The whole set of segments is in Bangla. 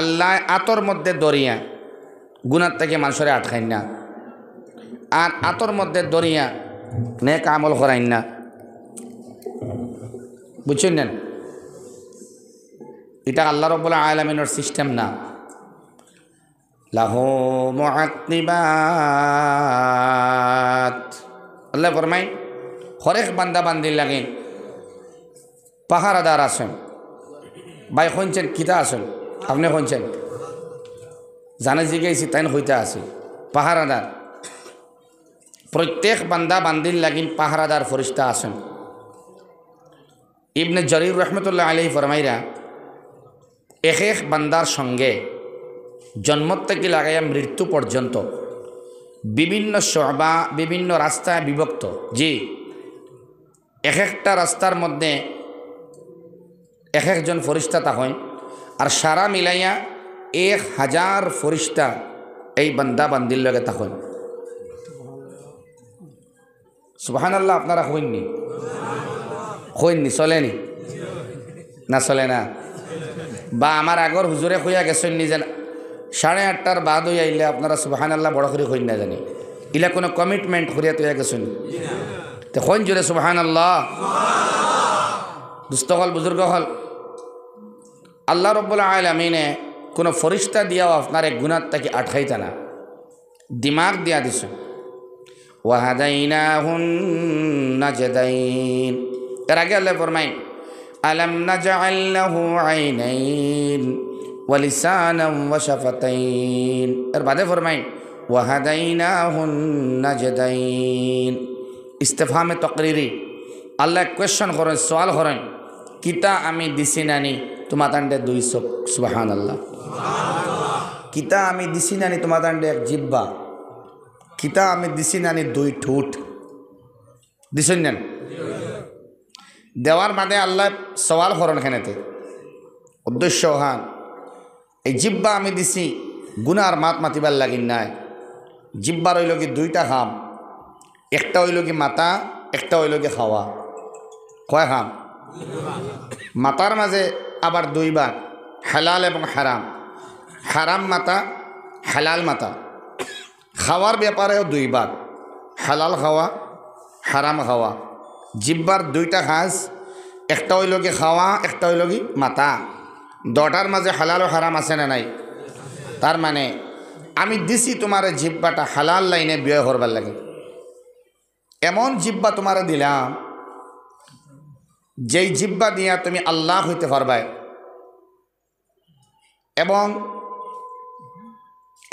আল্লাহ আতর মধ্যে দরিয়া গুনার থেকে মানুষের আটকাইন না, আর আতর মধ্যে দরিয়া নেক আমল করাইন না। বুঝছেন না? এটা আল্লাহ রাব্বুল আলামিনের সিস্টেম না। লাহু মুআক্কিবাত, আল্লাহ ফরমায় হরেক বান্দা বান্দির লাগে পাহারাদার আছেন। ভাই শুনছেন কিতা আছেন? আপনি শুনছেন? জানে জিজ্ঞাসি তাই হইতে আছে পাহারাদার। প্রত্যেক বান্দা বান্দির লাগিন পাহারাদার ফরিস্তা আছেন। ইবনে জরির রহমতুল্লাহ আলাইহি ফরমাইরা এক এক বান্দার সঙ্গে জন্ম থেকে লাগাইয়া মৃত্যু পর্যন্ত বিভিন্ন শোবা বিভিন্ন রাস্তায় বিভক্ত। জি, এক একটা রাস্তার মধ্যে এক একজন ফরিস্তা থাকেন, আর সারা মিলাইয়া 1000 ফরিস্তা এই বান্দা বান্দির লগে থাকেন। সুবহানাল্লাহ। আপনারা হইননি? হইননি? চলেনি না? চলে না? বা আমার আগর হুজুরে হইয়া গেছেন নি যে 8:30টার বাদ হইয়া আইলে আপনারা সুবহানাল্লাহ বড় করে হইন না জানি? ইলা কোনো কমিটমেন্ট করিয়া তৈয়া গেছেন তো হইন জোরে সুবহানাল্লাহ। দুস্থ হল, বুজুর্গ হল, আল্লাহ রাব্বুল আলামিনে কোনো ফরিস্তা দিয়াও আপনার এক গুনার থেকে আটকাইতা না, দিমাগ দিয়া দিছে। ওয়াহাদাইনাহুন নাজদাইন, এর আগে আল্লাহ ফরমাইন আলাম নাজআল লাহু আইনাইন ওয়া লিসানান ওয়া শাফাতাইন, এর বাদে ফরমাইন ওয়াহাদাইনাহুন নাজদাইন। ইস্তেফহামে তাকরিরি, আল্লাহ কোয়েশ্চন করেন, সওয়াল করেন, কিতা আমি দিছি নানি তোমার তান্ডে 2 চোখ? সুবহানাল্লাহ। কিতা আমি দিছি নানি তোমার তান্ডে 1 জিহ্বা? কিতা আমি দিছি নানি 2 ঠোঁট? দিছেন না? দেওয়ার বাদে আল্লাহ সওয়াল করেন এখানেতে, উদ্দেশ্য হান এই জিহ্বা আমি দিছি গুনার মাত মাতিবার লাগিন নাই। জিহ্বার হইল কি 2টা খাম, একটা হইল কি মাতা, একটা হইল কি খাওয়া। কয় খাম? মাতার মাঝে আবার 2 ভাগ, হালাল এবং হারাম। হারাম মাতা, হালাল মাতা। খাওয়ার ব্যাপারেও 2 ভাগ, হালাল খাওয়া, হারাম খাওয়া। জিহ্বার 2টা ঘাস, একটা হইল কি খাওয়া, একটা হইল কি মাতা। 2টার মাঝে হালাল ও হারাম আছে না নাই? তার মানে আমি দিছি তোমার জিহ্বাটা হালাল লাইনে ব্যয় করবার লাগে। এমন জিহ্বা তোমার দিলাম যেই জিহ্বা দিয়া তুমি আল্লাহ হইতে পারবাই, এবং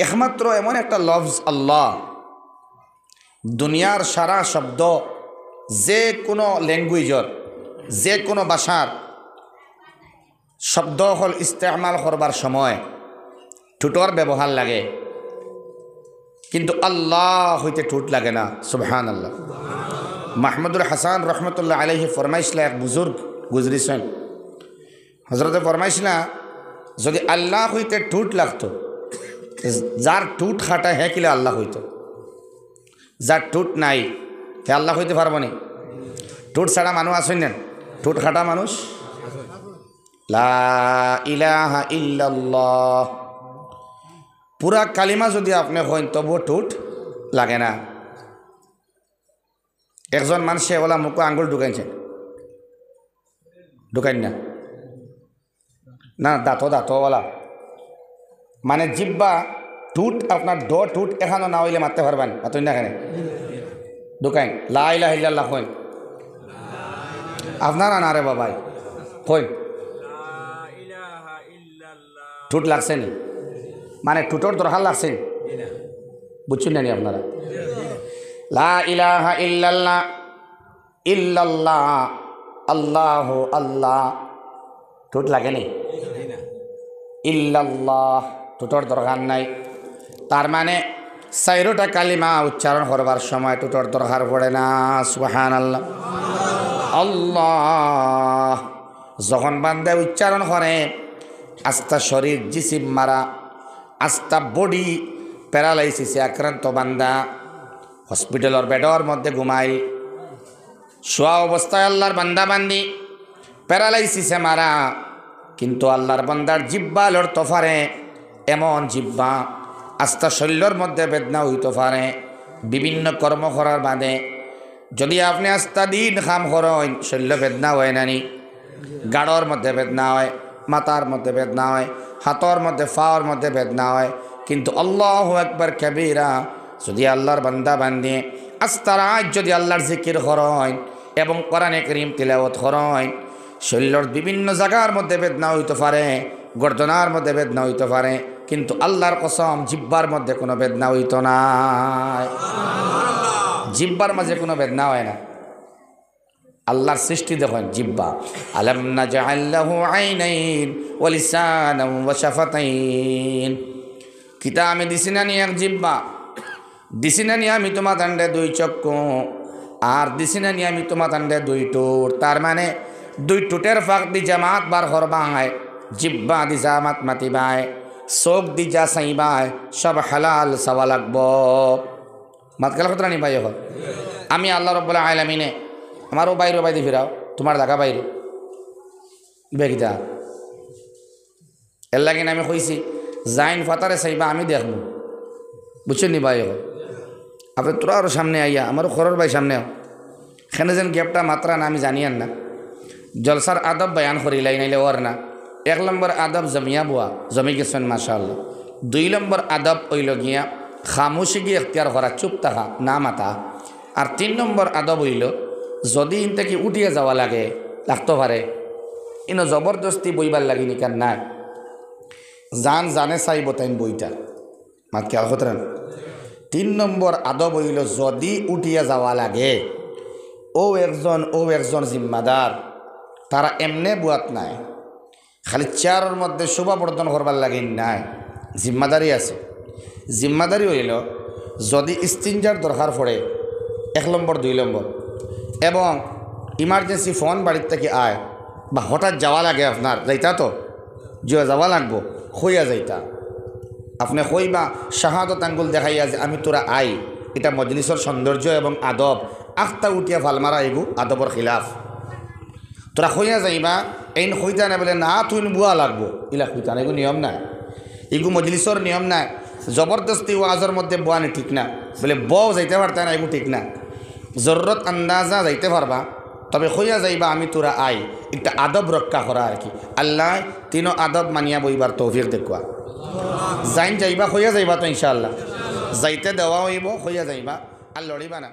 একমাত্র এমন একটা লফজ আল্লাহ, দুনিয়ার সারা শব্দ যে কোনো ল্যাঙ্গুয়েজর, যে কোনো ভাষার শব্দ হল ইস্তেমাল করবার সময় ঠোঁটর ব্যবহার লাগে, কিন্তু আল্লাহ হইতে ঠোঁট লাগে না। সুবহানাল্লাহ। মাহমুদুল হাসান রহমতুল্লাহ আলাইহি ফরমাইছিলা, এক বুজুর্গ গুজরিছেন, হজরতে ফরমাইছিলা যদি আল্লাহ হইতে ঠোঁট লাগতো, যার ঠোঁট খাটা হে কিলে আল্লাহ হইত, যার ঠোঁট নাই হে আল্লাহ হইতে পারবো নি? ঠোঁট ছাড়া মানুষ আসেন না? ঠোঁট খাটা মানুষ। লা ইলাহা ইল্লাল্লাহ পুরা কালিমা যদি আপনি হইন তবুও ঠোঁট লাগে না। একজন মানুষে ওলা মুখ আঙ্গুল ঢুকাইছে, ঢুকাইন না? না, দাঁতওয়ালা মানে জিব্বা ঠোঁট, আপনার ঠোঁট এখানো না হইলে মারতে পারবেন, মাতুন না কেন? ঢুকাইন লা ইলাহা ইল্লাল্লাহ হইন। আপনারা না রে বাবাই হইন। ঠোঁট লাগছে নি? মানে ঠোঁটর দরকার লাগছে, বুঝছেন না নি আপনারা? লা ইলাহা ইল্লাল্লাহ, ইল্লাল্লাহ, আল্লাহ আল্লাহ, ঠোঁট লাগে নি? ইল্লাল্লাহ ঠোঁটর দরকার নাই। তার মানে 4টা কালিমা উচ্চারণ করবার সময় ঠোঁটর দরকার পড়ে না। সুবহানাল্লাহ। আল্লাহ যখন বান্দা উচ্চারণ করে, আস্তা শরীর জিসিম মারা, আস্তা বডি প্যারালাইসিসে আক্রান্ত বান্দা হসপিটালের বেডর মধ্যে ঘুমাই, শোয়া অবস্থায় আল্লাহর বান্দা বান্দি প্যারালাইসিসে মারা, কিন্তু আল্লাহর বান্দার জিব্বা লড়তে পারে এমন জিব্বা আস্তা শৈল্যর মধ্যে বেদনা হইতে পারে বিভিন্ন কর্ম করার বাদে। যদি আপনি আস্তা দিন খাম করেন শৈল্য বেদনা হয় নানি, গাড়র মধ্যে বেদনা হয়, মাথার মধ্যে বেদনা হয়, হাতর মধ্যে ফাওয়ার মধ্যে বেদনা হয়। কিন্তু আল্লাহু আকবার কবীরা যদি আল্লাহর বান্দা বান্দি আস্তারাজ যদি আল্লাহর জিকির করেন এবং কোরআনে কারীম তিলাওয়াত করেন, শরীরের বিভিন্ন জায়গার মধ্যে বেদনা হইতে পারে, গর্দনার মধ্যে বেদনা হইতে পারে, কিন্তু আল্লাহর কসম জিব্বার মধ্যে কোনো বেদনা হইত না। জিব্বার মাঝে কোনো বেদনা হয় না। আল্লাহর সৃষ্টি দেখেন জিব্বা। আলাম নাজআল লাহু আইনাইন ওয়া লিসানান ওয়া শাফাতাইন। কিতা আমি দিছি না নি এক জিব্বা, দিছি না নি আমি তোমার দান্ডে দুই চক্ষু, আর দিছি না নি আমি তোমার দান্ডে দুই ঠোঁট। তার মানে দুই ঠোঁটের ফাঁক দি জামাত বার করবায়, জিব্বা দি জামাত মাতিবায়, চোখ দি যা চাইবায়, সব হালাল চাওয়া লাগব। মাত গেল কথা নি ভাই। এখন আমি আল্লাহ রাব্বুল আলামিনে আমারও বাইরে বাইরে ফিরাও, তোমার দেখা বাইরে বেগিদা এর লাগে আমি কইছি জাইন ফাতারে চাইবা আমি দেখব, বুঝছেন নি ভাই। আপনি তোরা আরও সামনে আইয়া আমারও খরর ভাই সামনে এখানে যেন গ্যাপটা মাত্রা না আমি জানিয়ান না। জলসার আদব বয়ান করিলাই নাইলে ওর না। 1 নম্বর আদব জমিয়া বুয়া জমি গেছেন মাশাআল্লাহ। 2 নম্বর আদব হইল গিয়া খামোশি গিয়ে এখতিয়ার করা, চুপ থাকা, না মাতা। আর 3 নম্বর আদব হইল যদি ইন থেকে উঠিয়ে যাওয়া লাগে লাগতে পারে, ইনো জবরদস্তি বইবার লাগিনি কার নাই, জান জানে চাইব তাইন বইটা। মাত খেয়াল করতেন। 3 নম্বর আদব হইল যদি উঠিয়া যাওয়া লাগে ও একজন জিম্মাদার, তারা এমনে বুয়াত নাই, খালি চেয়ারের মধ্যে শোভাবর্ধন করবার লাগে নাই, জিম্মাদারি আছে। জিম্মাদারি হইল যদি ইস্তিনজার দরকার পড়ে 1 নম্বর 2 নম্বর, এবং ইমার্জেন্সি ফোন বাড়ির থেকে আয় বা হঠাৎ যাওয়া লাগে আপনার যাইতা, তো যে যাওয়া লাগবো হইয়া যাইতা, আপনি কইবা শাহাদত আঙ্গুল দেখাইয়া যে আমি তোরা আই, এটা মজলিসের সৌন্দর্য এবং আদব। আখতা উঠিয়া ফালমারা এগু আদবর খিলাফ। তোরা হইয়া যাইবা এইন হইতা না বলে না তুই বুয়া লাগবো, ইলা হইতা না, এগু নিয়ম নাই, এগু মজলিসর নিয়ম নাই। জবরদস্তি ওয়াজের মধ্যে বোয়ানি ঠিক না, বলে বউ যাইতে পারতা না, এগু ঠিক না। জরুরত আন্দাজা যাইতে পারবা, তবে হইয়া যাইবা আমি তোরা আই, একটা আদব রক্ষা করা আর কি। আল্লাহ 3 আদব মানিয়া বইবার তৌফিক দেখুয়া। যাইন যাইবা হইয়া যাইবা তো ইনশাআল্লাহ, যাইতে দেওয়া হইব, হইয়া যাইবা আর লড়িবা না।